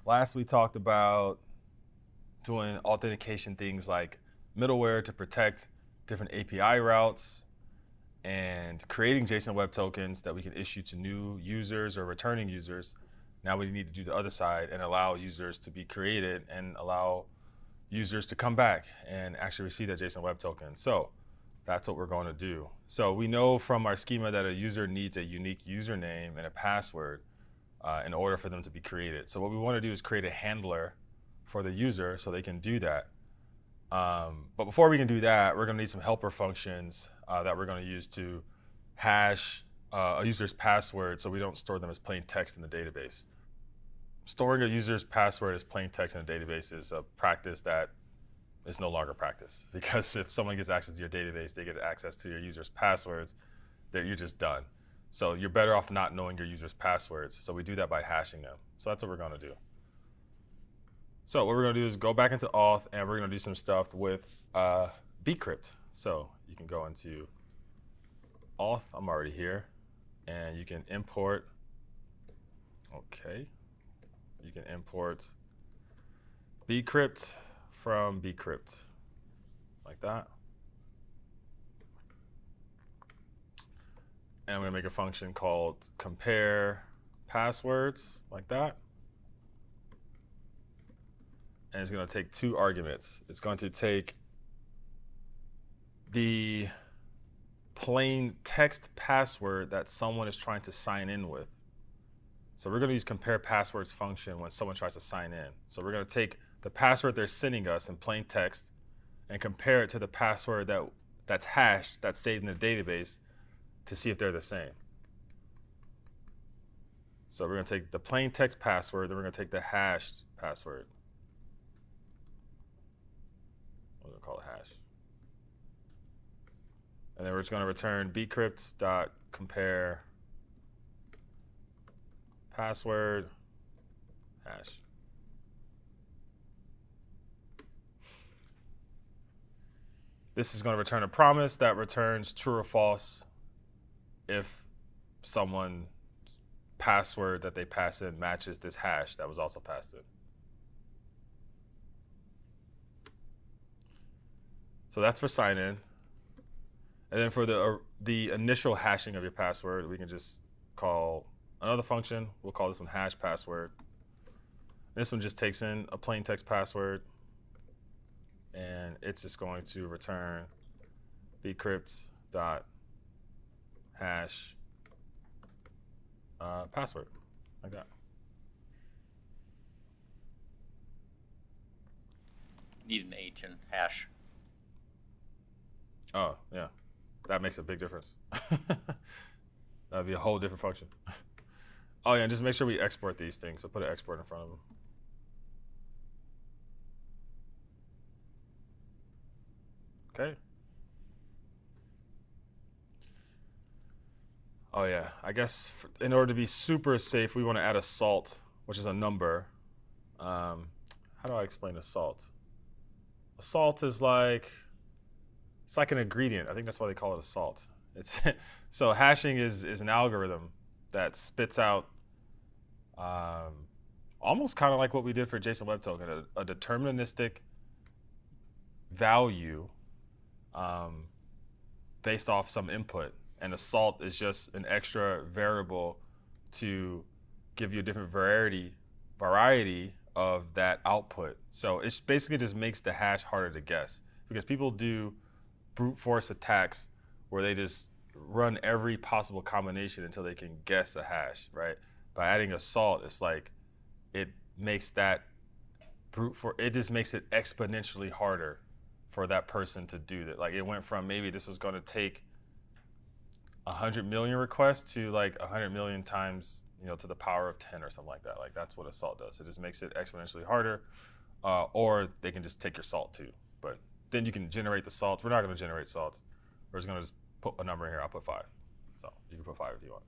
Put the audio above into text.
Last we talked about doing authentication things like middleware to protect different API routes and creating JSON Web Tokens that we can issue to new users or returning users. Now we need to do the other side and allow users to be created and allow users to come back and actually receive that JSON Web Token. So that's what we're going to do. So we know from our schema that a user needs a unique username and a password in order for them to be created. So what we want to do is create a handler for the user so they can do that. But before we can do that, we're going to need some helper functions that we're going to use to hash a user's password so we don't store them as plain text in the database. Storing a user's password as plain text in a database is a practice that is no longer practice, because if someone gets access to your database, they get access to your user's passwords, that you're just done. So you're better off not knowing your user's passwords. So we do that by hashing them. So that's what we're going to do. So what we're going to do is go back into auth, and we're going to do some stuff with bcrypt. So you can go into auth. I'm already here, and you can import. Okay, you can import bcrypt from bcrypt, like that. And I'm going to make a function called compare passwords, like that. And it's going to take two arguments. It's going to take the plain text password that someone is trying to sign in with. So we're going to use compare passwords function when someone tries to sign in. So we're going to take the password they're sending us in plain text and compare it to the password that's hashed, that's saved in the database, to see if they're the same. So we're going to take the plain text password, then we're going to take the hashed password. We're going to call it hash. And then we're just going to return bcrypt.compare password hash. This is going to return a promise that returns true or false if someone's password that they pass in matches this hash that was also passed in. So that's for sign in. And then for the initial hashing of your password, we can just call another function. We'll call this one hash password. This one just takes in a plain text password, and it's just going to return bcrypt.hash password, like that. Need an H in hash. Oh, yeah. That makes a big difference. That'd be a whole different function. Oh, yeah, and just make sure we export these things. So put an export in front of them. Okay. Oh, yeah. I guess in order to be super safe, we want to add a salt, which is a number. How do I explain a salt? A salt is like, it's like an ingredient. I think that's why they call it a salt. It's so hashing is an algorithm that spits out almost kind of like what we did for JSON Web Token, a deterministic value based off some input. And a salt is just an extra variable to give you a different variety of that output. So it basically just makes the hash harder to guess, because people do brute force attacks where they just run every possible combination until they can guess a hash, right? By adding a salt, it's like it makes that it just makes it exponentially harder for that person to do that. Like it went from maybe this was going to take 100 million requests to like 100 million times, to the power of 10 or something like that. Like that's what a salt does. It just makes it exponentially harder, or they can just take your salt too. But then you can generate the salts. We're not going to generate salts. We're just going to just put a number in here. I'll put 5. So you can put 5 if you want.